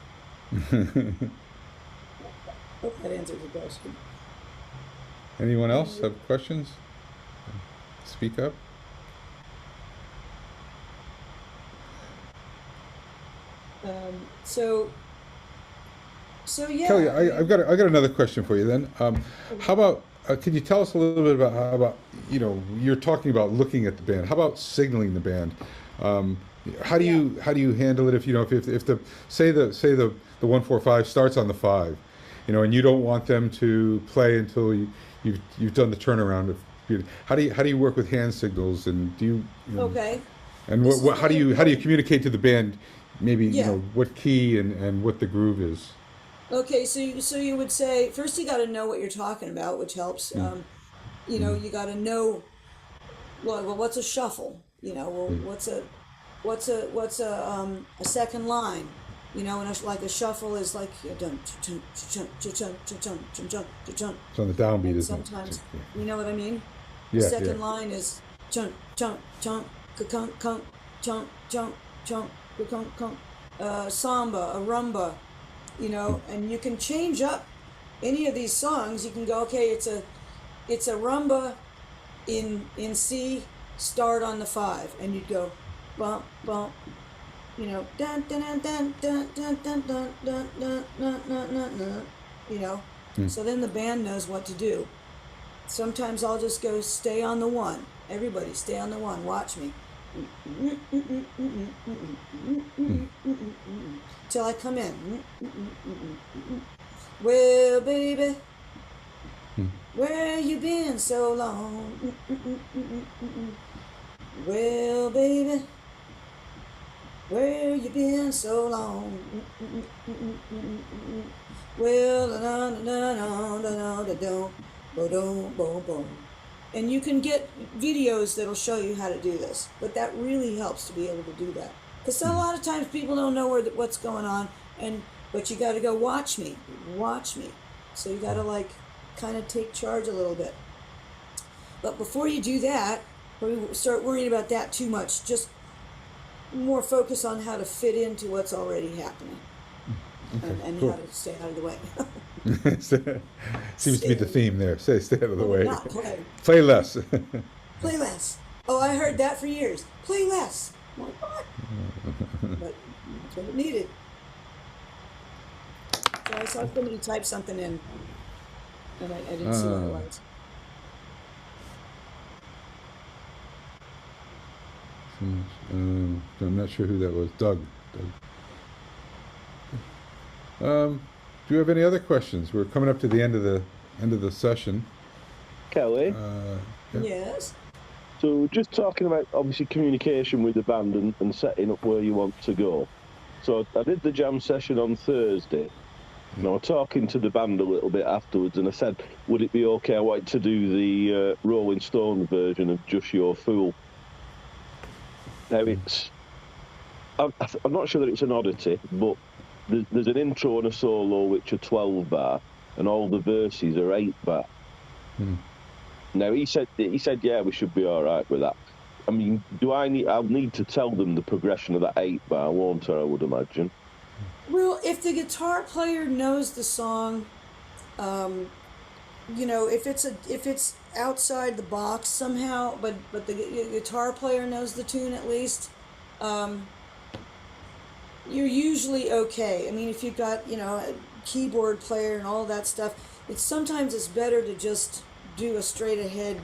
Hope that answers the question. Anyone else have questions? Speak up. So yeah. Kellie, I've got another question for you then. How about could you tell us a little bit about how about you're talking about looking at the band. How about signaling the band? How do you handle it if the say the 145 starts on the 5, and you don't want them to play until you've done the turnaround. How do you work with hand signals, and do you? Okay. And how do you communicate to the band? Maybe what key and what the groove is. Okay, so you would say first you got to know what you're talking about, which helps. You got to know. Well, what's a shuffle? What's a second line? And like a shuffle is like dun chun chun chun chun chun chun chun chun. It's on the downbeat, isn't it? Sometimes, you know what I mean. Yeah. The second line is chun chun chun kunk kunk chun chun chun kunk kunk. Samba, a rumba, and you can change up any of these songs. You can go, okay, it's a rumba in C, start on the 5, and you'd go bump bump, dun dun dun dun dun dun dun dun dun dun dun dun dun, So then the band knows what to do. Sometimes I'll just go stay on the 1. Everybody stay on the 1. Watch me. Till I come in. Well, baby, where you been so long? Well, baby, where you been so long? Well, da da da da da da da da. And you can get videos that'll show you how to do this, but that really helps to be able to do that. Because a lot of times people don't know what's going on, but you got to go watch me. So you got to kind of take charge a little bit. But before you do that, or you start worrying about that too much, just more focus on how to fit into what's already happening. Okay, and cool. How to stay out of the way. Seems to be the theme there. Stay out of the way. Not play. Play less. Play less. Oh, I heard that for years. Play less. I'm like, what? But that's what it needed. So I saw somebody type something in, and I didn't see what it was. I'm not sure who that was. Doug. Do you have any other questions? We're coming up to the end of the session. Kellie? Yeah. Yes. So just talking about obviously communication with the band and setting up where you want to go. So I did the jam session on Thursday. And I was talking to the band a little bit afterwards, and I said, would it be okay? I wanted to do the Rolling Stones version of Just Your Fool. Now I'm not sure that it's an oddity, but there's an intro and a solo which are 12 bar, and all the verses are 8 bar. Now he said, yeah, we should be all right with that. I mean, I'll need to tell them the progression of that 8 bar, won't I would imagine. Well, if the guitar player knows the song, if it's outside the box somehow, but the guitar player knows the tune at least, you're usually okay. I mean, if you've got a keyboard player and all that stuff, sometimes it's better to just do a straight ahead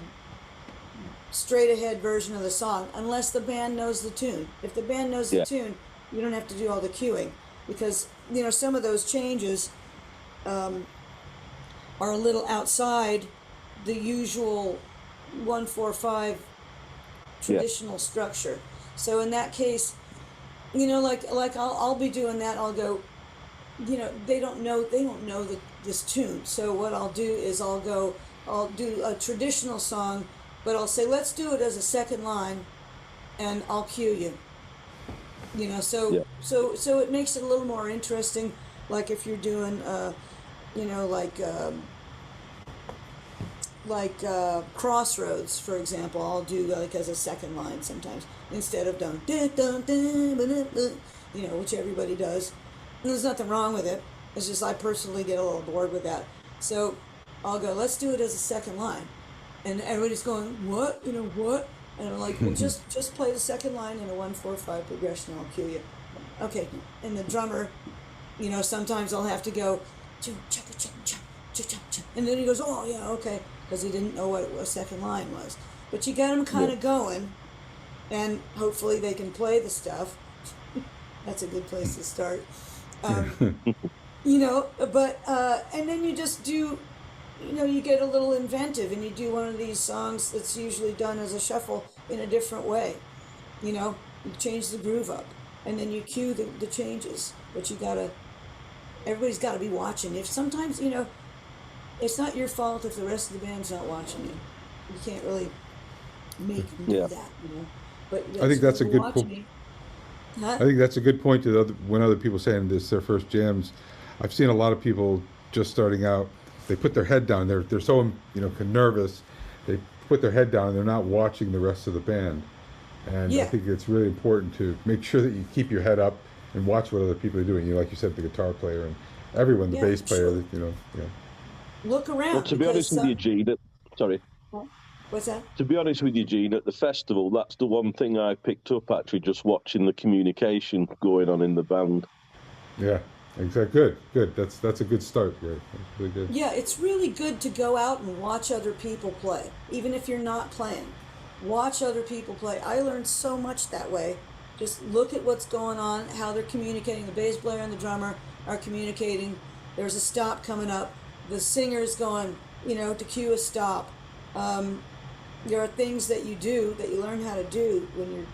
version of the song, unless the band knows the tune. If the band knows the tune, you don't have to do all the cueing, because some of those changes are a little outside the usual 1-4-5 traditional structure. So in that case, like I'll be doing that. I'll go, they don't know this tune. So what I'll do is I'll do a traditional song but I'll say, let's do it as a second line, and I'll cue you. You know, so it makes it a little more interesting. Like if you're doing, you know, like Crossroads, for example, I'll do like as a second line sometimes instead of dun dun dun dun, you know, which everybody does. And there's nothing wrong with it. It's just I personally get a little bored with that. So I'll go, let's do it as a second line, and everybody's going, what? You know what? And I'm like, well, just play the second line in a 1-4-5 progression. And I'll cue you. Okay. And the drummer, you know, sometimes I'll have to go, and then he goes, oh yeah, okay, because he didn't know what a second line was. But you got him kind of going, and hopefully they can play the stuff. That's a good place to start. You know, but and then you just do, you know, you get a little inventive, and you do one of these songs that's usually done as a shuffle in a different way. You know, you change the groove up, and then you cue the changes. But you gotta, everybody's got to be watching. If sometimes, you know, it's not your fault if the rest of the band's not watching you. You can't really make them do that, you know. But I think that's a good point. I think that's a good point to when other people saying this their first jams. I've seen a lot of people just starting out. They put their head down. They're so, you know, nervous. They put their head down and they're not watching the rest of the band. And I think it's really important to make sure that you keep your head up and watch what other people are doing. You know, like you said, the guitar player and everyone, the bass player. You know, look around. Well, to be honest with you, Gene, sorry. What's that? To be honest with you, Gene, at the festival, that's the one thing I picked up, actually, just watching the communication going on in the band. Yeah, exactly. Good. That's a good start. Yeah, that's really good. Yeah, it's really good to go out and watch other people play, even if you're not playing. Watch other people play. I learned so much that way. Just look at what's going on, how they're communicating. The bass player and the drummer are communicating. There's a stop coming up. The singer's going, you know, to cue a stop. There are things that you do that you learn how to do when you're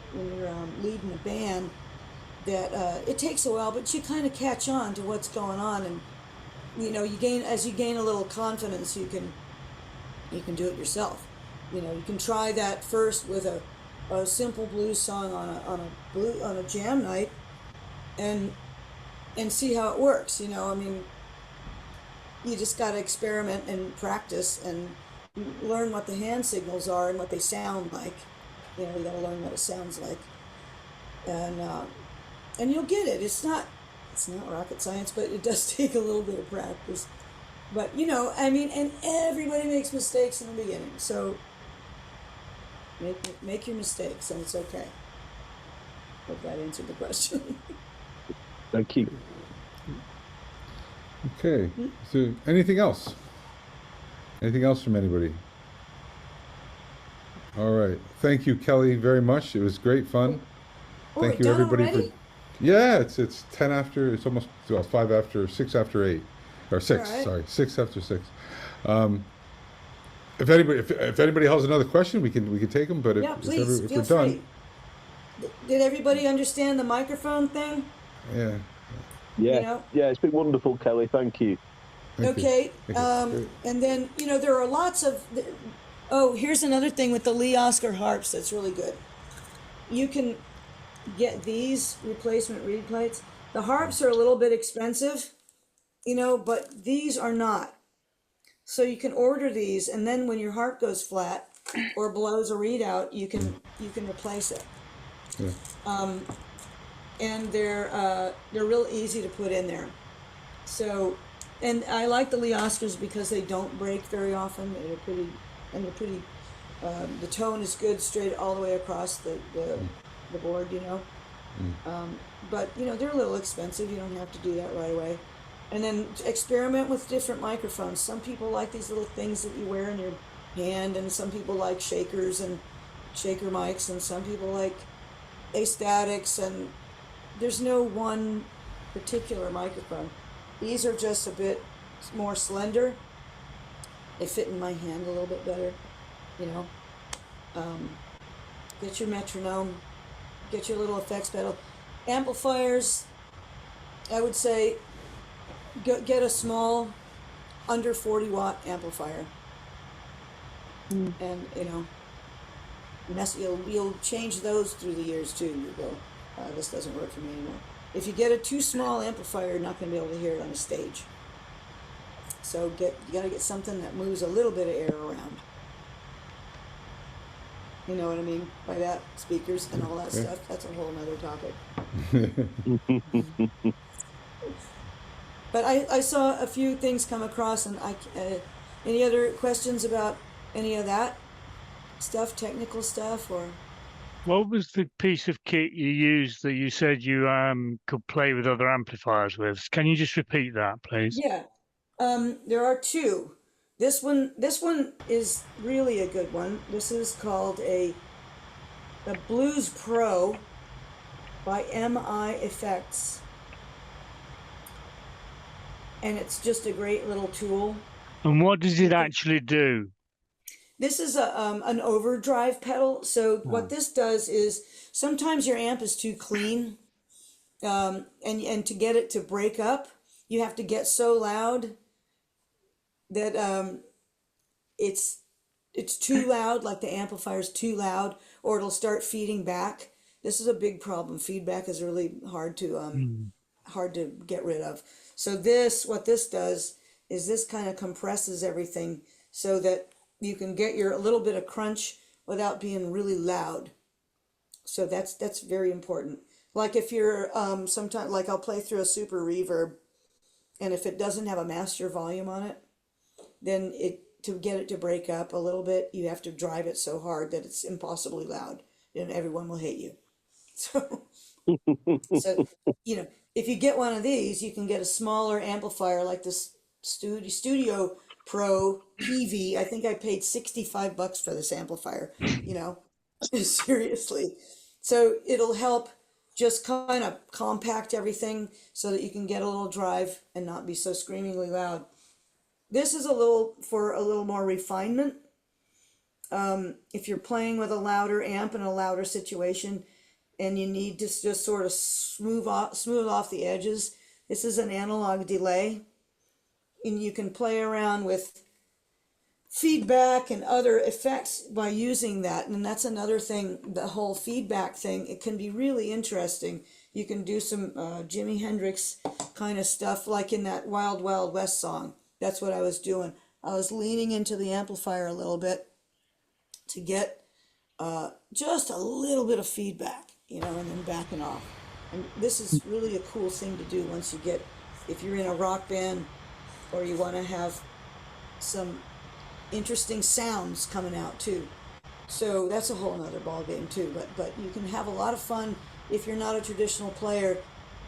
leading a band that it takes a while, but you kind of catch on to what's going on, and you know, as you gain a little confidence, you can do it yourself. You know, you can try that first with a simple blues song on a jam night, and see how it works. You know, I mean, you just got to experiment and practice and learn what the hand signals are and what they sound like. You know, you got to learn what it sounds like, and you'll get it. It's not rocket science, but it does take a little bit of practice. But you know, I mean, and everybody makes mistakes in the beginning, so make your mistakes, and it's okay. Hope that answered the question. Thank you. Okay. So, anything else? Anything else from anybody? All right. Thank you, Kelly, very much. It was great fun. Thank you, everybody. Already? Yeah, it's 10 after. It's almost 5 after, 6 after 8, or 6. Right. Sorry, 6 after 6. If anybody has another question, we can take them. But if we're done. Did everybody understand the microphone thing? Yeah. Yeah. You know? Yeah. It's been wonderful, Kelly. Thank you. Okay. And then there are lots of. Here's another thing with the Lee Oscar harps that's really good. You can get these replacement reed plates. The harps are a little bit expensive, you know, but these are not. So you can order these, and then when your harp goes flat or blows a reed out, you can replace it. Yeah. And they're real easy to put in there. So, and I like the Lee Oscars because they don't break very often. They're pretty. The tone is good straight all the way across the board, you know. But you know, they're a little expensive. You don't have to do that right away. And then experiment with different microphones. Some people like these little things that you wear in your hand, and some people like shakers and shaker mics, and some people like astatics, and there's no one particular microphone. These are just a bit more slender. They fit in my hand a little bit better, you know. Get your metronome, get your little effects pedal. Amplifiers, I would say get a small under 40 watt amplifier. And you know, you'll change those through the years too. You go, this doesn't work for me anymore. If you get a too small amplifier, you're not going to be able to hear it on a stage. So you got to get something that moves a little bit of air around. You know what I mean by that? Speakers and all that stuff. That's a whole nother topic. But I saw a few things come across, and any other questions about any of that stuff, technical stuff, or? What was the piece of kit you used that you said you could play with other amplifiers with? Can you just repeat that, please? Yeah, there are two. This one is really a good one. This is called a Blues Pro by MI Effects. And it's just a great little tool. And what does it actually do? This is an overdrive pedal. So what this does is sometimes your amp is too clean, and to get it to break up, you have to get so loud that it's too loud, like the amplifier's too loud, or it'll start feeding back. This is a big problem. Feedback is really hard to get rid of. So what this does is this kind of compresses everything so that you can get a little bit of crunch without being really loud. So that's very important. Like if you're sometimes, like I'll play through a super reverb, and if it doesn't have a master volume on it, then to get it to break up a little bit, you have to drive it so hard that it's impossibly loud, and everyone will hate you. So if you get one of these, you can get a smaller amplifier like this Studio Pro PV. I think I paid $65 for this amplifier, seriously. So it'll help just kind of compact everything so that you can get a little drive and not be so screamingly loud. This is a little more refinement. If you're playing with a louder amp in a louder situation, and you need to just sort of smooth off the edges. This is an analog delay, and you can play around with feedback and other effects by using that. And that's another thing, the whole feedback thing, it can be really interesting. You can do some Jimi Hendrix kind of stuff, like in that Wild Wild West song. That's what I was doing. I was leaning into the amplifier a little bit to get just a little bit of feedback. And then backing off. And this is really a cool thing to do if you're in a rock band or you want to have some interesting sounds coming out too. So that's a whole nother ball game too. But you can have a lot of fun if you're not a traditional player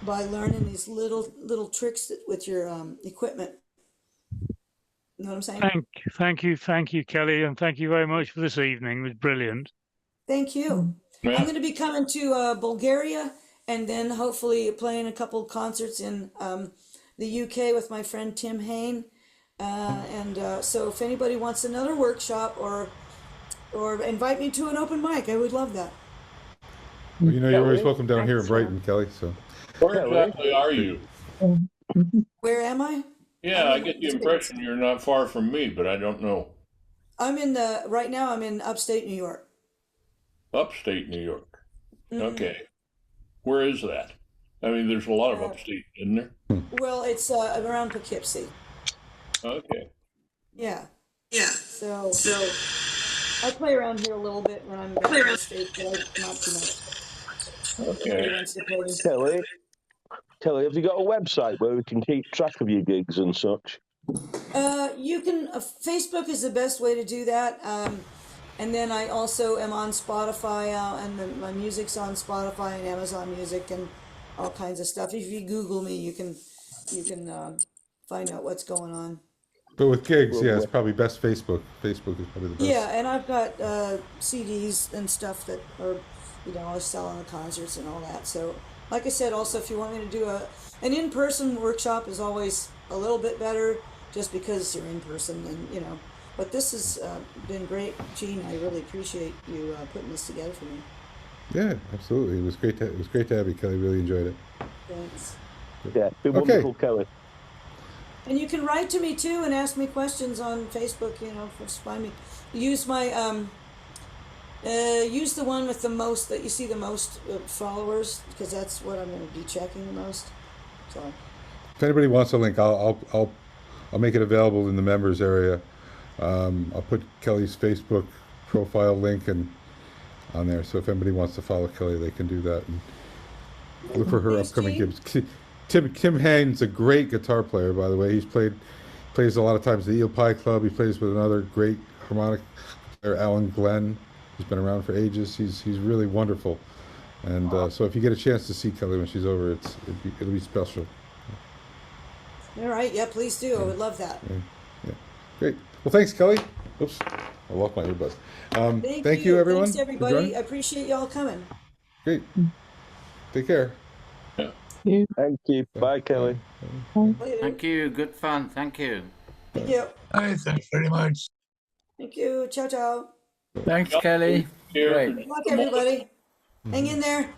by learning these little tricks with your equipment. You know what I'm saying? Thank you, Kelly, and thank you very much for this evening. It was brilliant. Thank you. Yeah. I'm going to be coming to Bulgaria, and then hopefully playing a couple concerts in the UK with my friend Tim Hain. So if anybody wants another workshop or invite me to an open mic, I would love that. Well, you're always welcome down here in Brighton, Kelly. So where exactly are you? Where am I? Yeah, I get the impression you're not far from me, but I don't know. Right now I'm in upstate New York. Upstate New York. Mm-hmm. Okay. Where is that? I mean, there's a lot of upstate, isn't there? Well, it's around Poughkeepsie. Okay. Yeah. So I play around here a little bit when I'm back in the States, but not too much. Okay. Kelly, have you got a website where we can keep track of your gigs and such? You can. Facebook is the best way to do that. And then I also am on Spotify, and my music's on Spotify and Amazon Music and all kinds of stuff. If you Google me, you can find out what's going on. But with gigs, it's probably best Facebook. Facebook is probably the best. Yeah, and I've got CDs and stuff that are, I sell on the concerts and all that. So, like I said, also, if you want me to do an in-person workshop is always a little bit better, just because you're in person and, But this has been great, Gene. I really appreciate you putting this together for me. Yeah, absolutely. It was great to have you, Kelly. Really enjoyed it. Thanks. Yeah, been wonderful, Kelly. And you can write to me too and ask me questions on Facebook. Just find me. Use my Use the one with the most, that you see the most followers, because that's what I'm going to be checking the most. So. If anybody wants a link, I'll make it available in the members area. I'll put Kellie's Facebook profile link and on there. So if anybody wants to follow Kellie, they can do that and look for her upcoming gigs. Tim Hain's a great guitar player, by the way. Plays a lot of times at the Eel Pie Club. He plays with another great harmonic player, Alan Glenn. He's been around for ages. He's really wonderful. And so if you get a chance to see Kellie when she's over, it'll be special. All right, yeah, please do. I would love that. Yeah. Great. Well, thanks, Kellie. Oops, I lost my earbuds. Thank you, everyone. Thanks, everybody. I appreciate y'all coming. Great. Take care. Thank you. Bye, Kellie. Thank you. Good fun. Thank you. Thank you. Hi, thanks very much. Thank you. Ciao, ciao. Thanks, Kellie. Here. Great. Good luck, everybody. Hang in there.